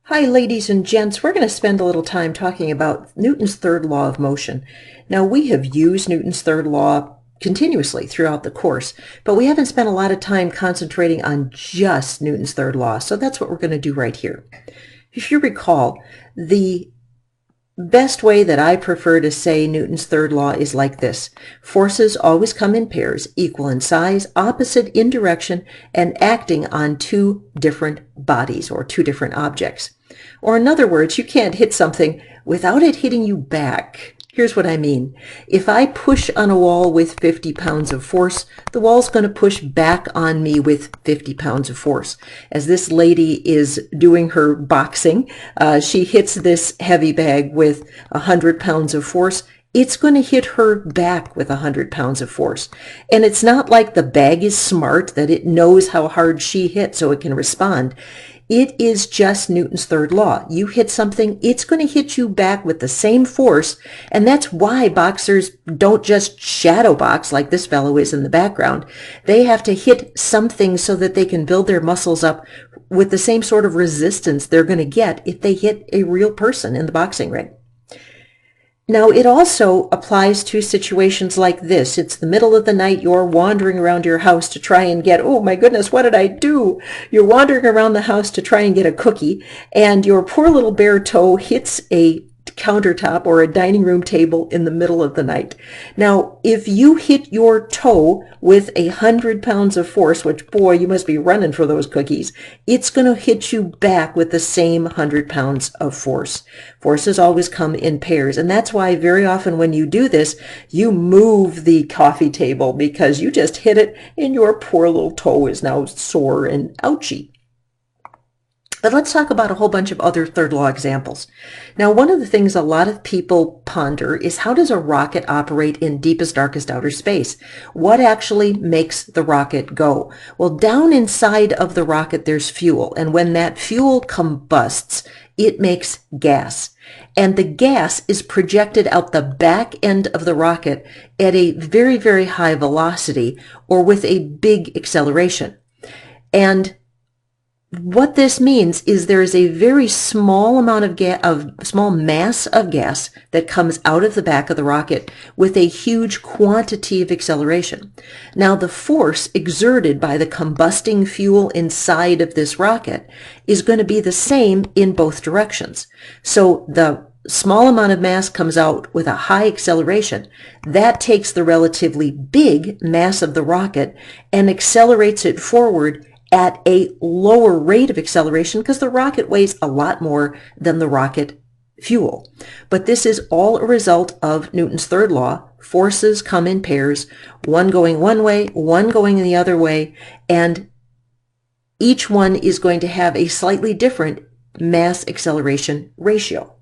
Hi, ladies and gents. We're going to spend a little time talking about Newton's third law of motion. Now, we have used Newton's third law continuously throughout the course, but we haven't spent a lot of time concentrating on just Newton's third law, so that's what we're going to do right here. If you recall, the best way that I prefer to say Newton's third law is like this. Forces always come in pairs, equal in size, opposite in direction, and acting on two different bodies or two different objects. Or in other words, you can't hit something without it hitting you back. Here's what I mean. If I push on a wall with 50 pounds of force, the wall's going to push back on me with 50 pounds of force. As this lady is doing her boxing, she hits this heavy bag with 100 pounds of force. It's going to hit her back with 100 pounds of force. And it's not like the bag is smart, that it knows how hard she hit so it can respond. It is just Newton's third law. You hit something, it's going to hit you back with the same force, and that's why boxers don't just shadow box like this fellow is in the background. They have to hit something so that they can build their muscles up with the same sort of resistance they're going to get if they hit a real person in the boxing ring. Now, it also applies to situations like this. It's the middle of the night. You're wandering around your house to try and get, oh my goodness, what did I do? You're wandering around the house to try and get a cookie, and your poor little bare toe hits a countertop or a dining room table in the middle of the night. Now, if you hit your toe with 100 pounds of force, which, boy, you must be running for those cookies, it's going to hit you back with the same 100 pounds of force. Forces always come in pairs, and that's why very often when you do this, you move the coffee table because you just hit it and your poor little toe is now sore and ouchy. But let's talk about a whole bunch of other third law examples. Now, one of the things a lot of people ponder is, how does a rocket operate in deepest, darkest outer space? What actually makes the rocket go? Well, down inside of the rocket, there's fuel. And when that fuel combusts, it makes gas. And the gas is projected out the back end of the rocket at a very, very high velocity, or with a big acceleration. And what this means is there is a very small amount of small mass of gas that comes out of the back of the rocket with a huge quantity of acceleration. Now, the force exerted by the combusting fuel inside of this rocket is going to be the same in both directions. So the small amount of mass comes out with a high acceleration. That takes the relatively big mass of the rocket and accelerates it forward at a lower rate of acceleration, because the rocket weighs a lot more than the rocket fuel. But this is all a result of Newton's third law. Forces come in pairs, one going one way, one going the other way, and each one is going to have a slightly different mass acceleration ratio.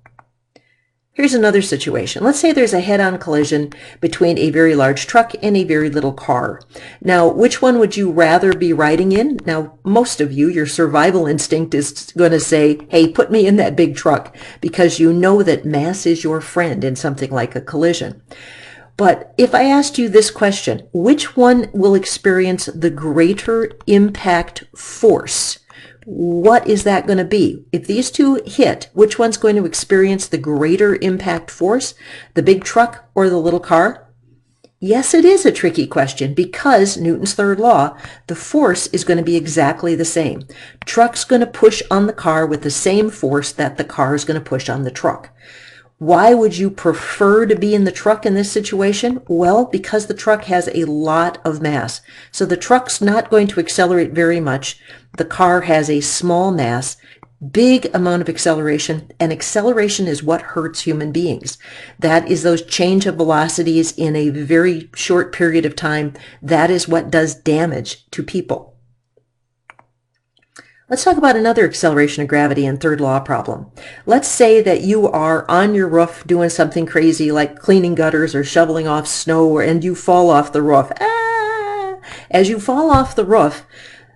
Here's another situation. Let's say there's a head-on collision between a very large truck and a very little car. Now, which one would you rather be riding in? Now, most of you, your survival instinct is going to say, hey, put me in that big truck, because you know that mass is your friend in something like a collision. But if I asked you this question, which one will experience the greater impact force? What is that going to be? If these two hit, which one's going to experience the greater impact force, the big truck or the little car? Yes, it is a tricky question, because Newton's third law, the force is going to be exactly the same. Truck's going to push on the car with the same force that the car is going to push on the truck. Why would you prefer to be in the truck in this situation? Well, because the truck has a lot of mass. So the truck's not going to accelerate very much. The car has a small mass, big amount of acceleration, and acceleration is what hurts human beings. That is those change of velocities in a very short period of time. That is what does damage to people. Let's talk about another acceleration of gravity and third law problem. Let's say that you are on your roof doing something crazy like cleaning gutters or shoveling off snow, and you fall off the roof. As you fall off the roof,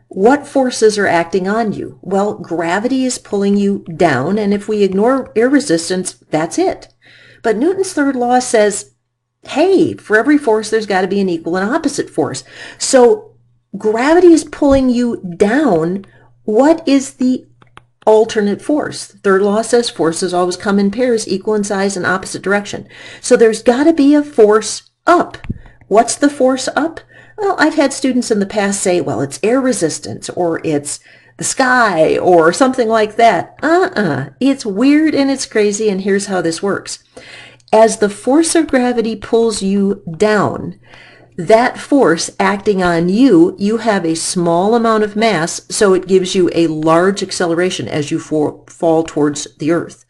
what forces are acting on you? Well, gravity is pulling you down, and if we ignore air resistance, that's it. But Newton's third law says, hey, for every force, there's got to be an equal and opposite force. So gravity is pulling you down. What is the alternate force. Third law says forces always come in pairs, equal in size and opposite direction. So there's got to be a force up. What's the force up? Well, I've had students in the past say, well, it's air resistance, or it's the sky, or something like that. It's weird and it's crazy, and here's how this works. As the force of gravity pulls you down, that force acting on you, you have a small amount of mass, so it gives you a large acceleration as you fall towards the earth.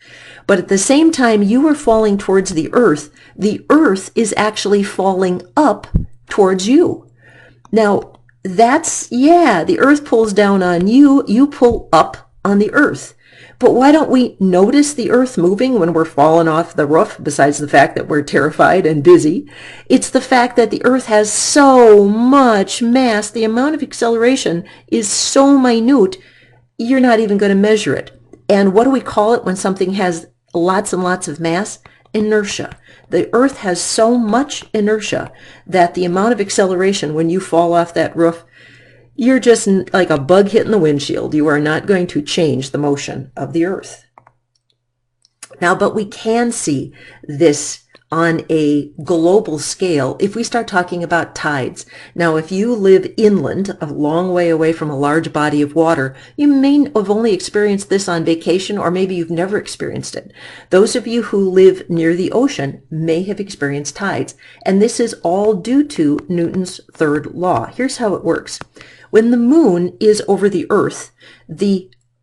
But at the same time you are falling towards the earth is actually falling up towards you. Now, the earth pulls down on you, you pull up on the earth. But why don't we notice the earth moving when we're falling off the roof, besides the fact that we're terrified and busy? It's the fact that the earth has so much mass, the amount of acceleration is so minute, you're not even going to measure it. And what do we call it when something has lots and lots of mass? Inertia. The earth has so much inertia that the amount of acceleration when you fall off that roof, you're just like a bug hitting the windshield. You are not going to change the motion of the earth. Now, but we can see this on a global scale if we start talking about tides. Now, if you live inland, a long way away from a large body of water, you may have only experienced this on vacation, or maybe you've never experienced it. Those of you who live near the ocean may have experienced tides, and this is all due to Newton's third law. Here's how it works. When the moon is over the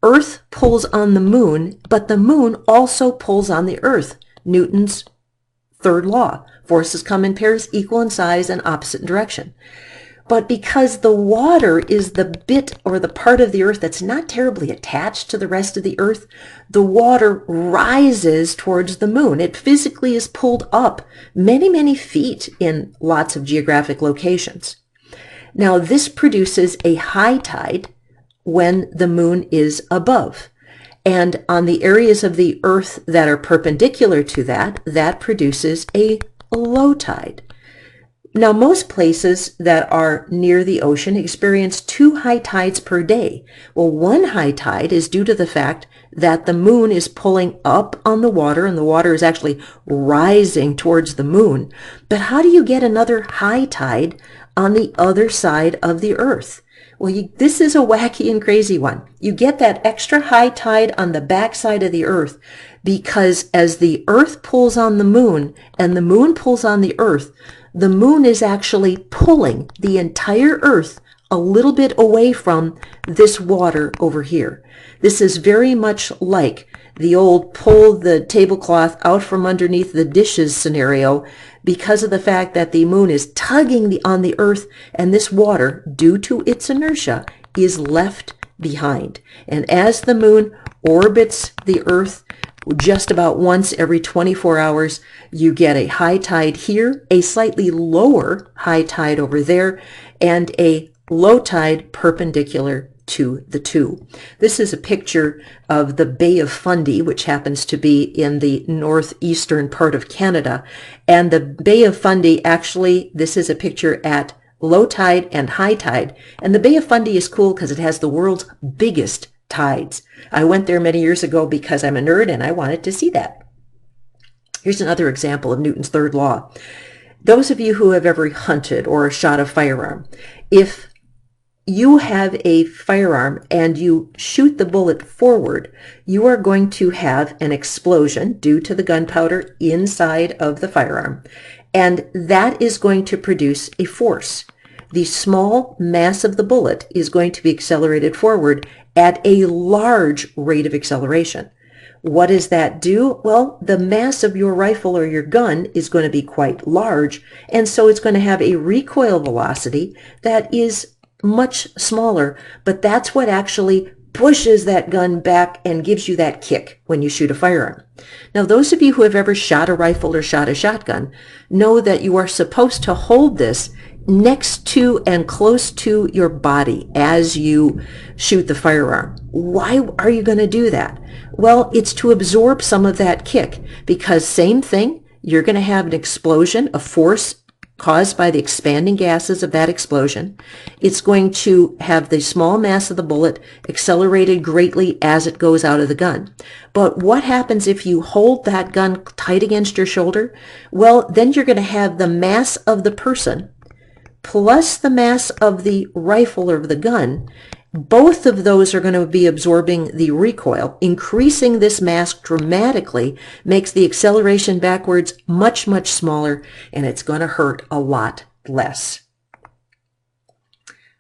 earth pulls on the moon, but the moon also pulls on the earth. Newton's third law. Forces come in pairs, equal in size and opposite direction. But because the water is the bit or the part of the earth that's not terribly attached to the rest of the earth, the water rises towards the moon. It physically is pulled up many, many feet in lots of geographic locations. Now, this produces a high tide when the moon is above. And on the areas of the earth that are perpendicular to that produces a low tide. Now, most places that are near the ocean experience 2 high tides per day. Well, one high tide is due to the fact that the moon is pulling up on the water, and the water is actually rising towards the moon. But how do you get another high tide on the other side of the earth? Well, this is a wacky and crazy one. You get that extra high tide on the backside of the earth because as the earth pulls on the moon and the moon pulls on the earth, the moon is actually pulling the entire earth a little bit away from this water over here. This is very much like the old pull the tablecloth out from underneath the dishes scenario, because of the fact that the moon is tugging on the earth, and this water, due to its inertia, is left behind. And as the moon orbits the earth just about once every 24 hours, you get a high tide here, a slightly lower high tide over there, and a low tide perpendicular to the two. This is a picture of the Bay of Fundy, which happens to be in the northeastern part of Canada. And the Bay of Fundy, actually, this is a picture at low tide and high tide. And the Bay of Fundy is cool because it has the world's biggest tides. I went there many years ago because I'm a nerd and I wanted to see that. Here's another example of Newton's third law. Those of you who have ever hunted or shot a firearm, if you have a firearm and you shoot the bullet forward, you are going to have an explosion due to the gunpowder inside of the firearm, and that is going to produce a force. The small mass of the bullet is going to be accelerated forward at a large rate of acceleration. What does that do? Well, the mass of your rifle or your gun is going to be quite large, and so it's going to have a recoil velocity that is much smaller, but that's what actually pushes that gun back and gives you that kick when you shoot a firearm. Now, those of you who have ever shot a rifle or shot a shotgun know that you are supposed to hold this next to and close to your body as you shoot the firearm. Why are you going to do that? Well, it's to absorb some of that kick, because same thing, you're going to have an explosion, a force caused by the expanding gases of that explosion. It's going to have the small mass of the bullet accelerated greatly as it goes out of the gun. But what happens if you hold that gun tight against your shoulder? Well, then you're going to have the mass of the person plus the mass of the rifle or the gun. Both of those are going to be absorbing the recoil. Increasing this mass dramatically makes the acceleration backwards much, much smaller, and it's going to hurt a lot less.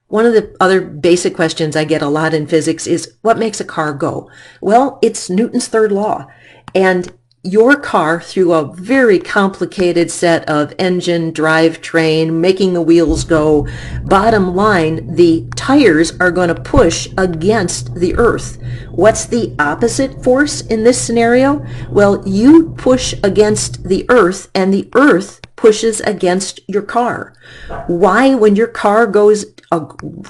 One of the other basic questions I get a lot in physics is, what makes a car go? Well, it's Newton's third law. And your car, through a very complicated set of engine, drivetrain, making the wheels go, bottom line, the tires are going to push against the earth. What's the opposite force in this scenario? Well, you push against the earth and the earth pushes against your car. Why, when your car goes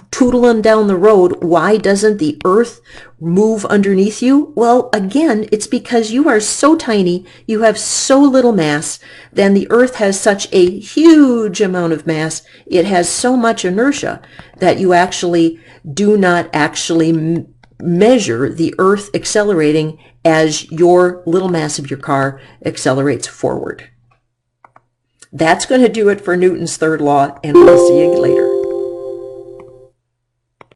tootling down the road, why doesn't the earth move underneath you? Well, again, it's because you are so tiny, you have so little mass, then the earth has such a huge amount of mass, it has so much inertia that you actually do not actually measure the earth accelerating as your little mass of your car accelerates forward. That's going to do it for Newton's third law, and we'll see you later.